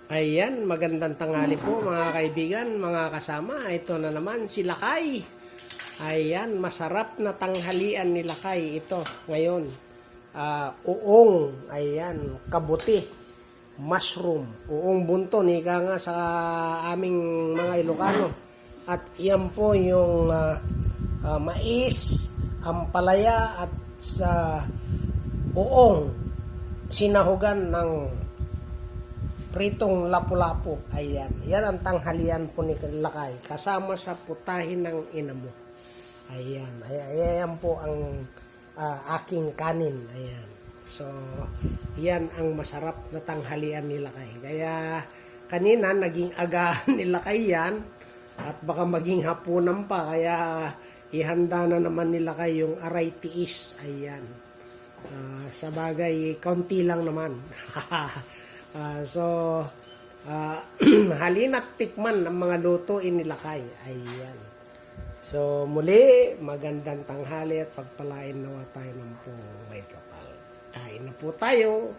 Ayan, magandang tanghali po mga kaibigan, mga kasama. Ito na naman si Lakay. Ayan, masarap na tanghalian ni Lakay ito ngayon. Uong, ayan, kabuti, mushroom, uong bunton, ika nga sa aming mga Ilocano. At iyan po yung mais, ampalaya at sa uong, sinahugan ng pritong lapu-lapu. Ayan. Yan ang tanghalian po ni Lakay. Kasama sa putahin ng inamo. Ayan. Ayan po ang aking kanin. Ayan. So, yan ang masarap na tanghalian ni Lakay. Kaya, kanina naging agahan ni Lakay yan. At baka maging hapunan pa. Kaya, ihanda na naman ni Lakay yung aray tiis. Ayan. Sa bagay, kaunti lang naman. Halina't tikman ang mga lutuin ni Lakay. Ayan. So, muli, magandang tanghali at pagpalain nawa tayo ng pong may kapal. Kain na po tayo.